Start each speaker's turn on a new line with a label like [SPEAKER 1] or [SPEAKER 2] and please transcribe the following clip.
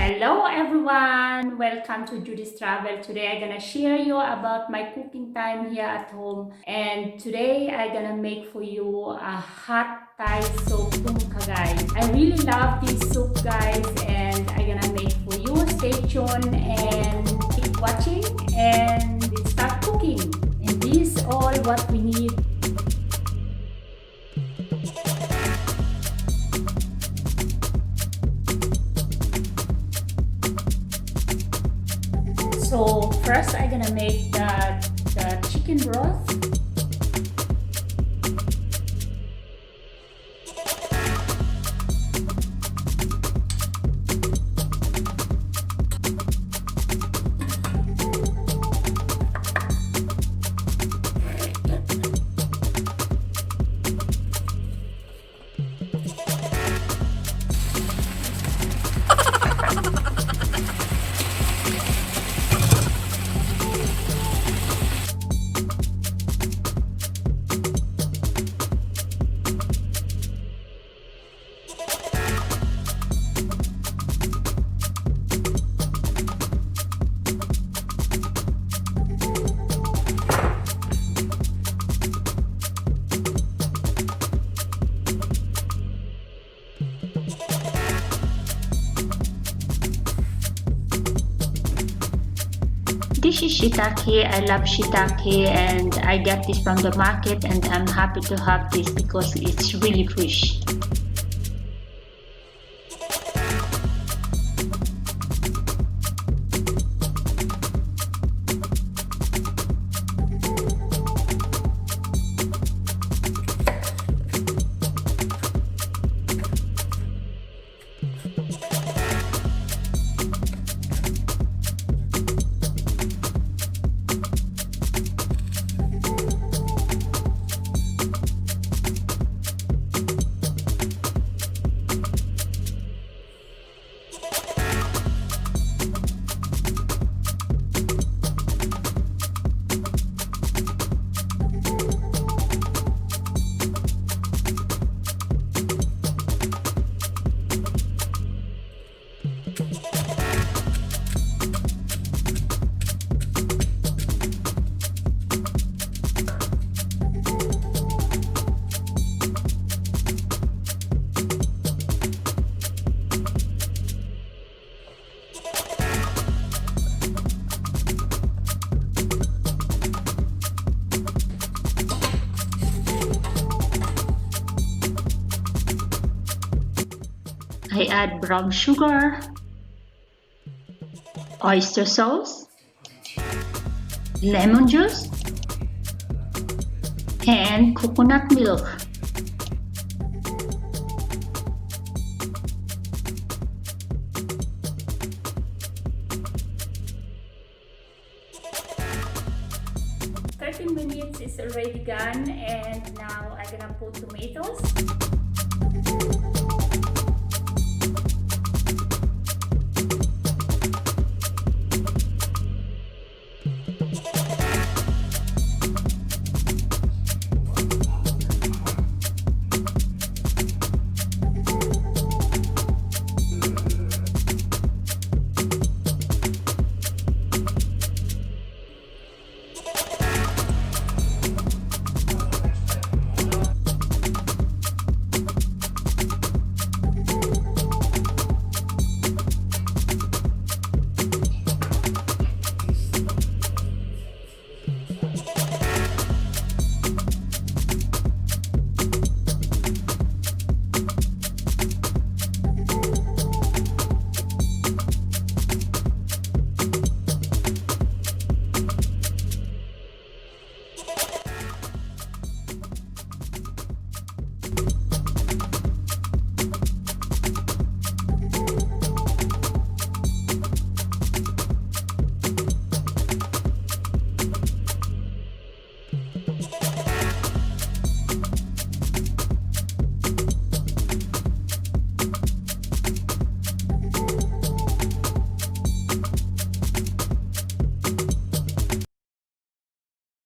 [SPEAKER 1] Hello everyone, welcome to Judystravels. Today I'm gonna share you about my cooking time here at home, and today I'm gonna make for you a hot Thai soup Kha Gai. I really love this soup guys, and I'm gonna make for you. Stay tuned and keep watching and start cooking. And this is all what we need. So first I'm gonna make the chicken broth. This is shiitake. I love shiitake and I got this from the market, and I'm happy to have this because it's really fresh. I add brown sugar, oyster sauce, lemon juice, and coconut milk. "30 minutes is already gone, and now I'm gonna put tomatoes.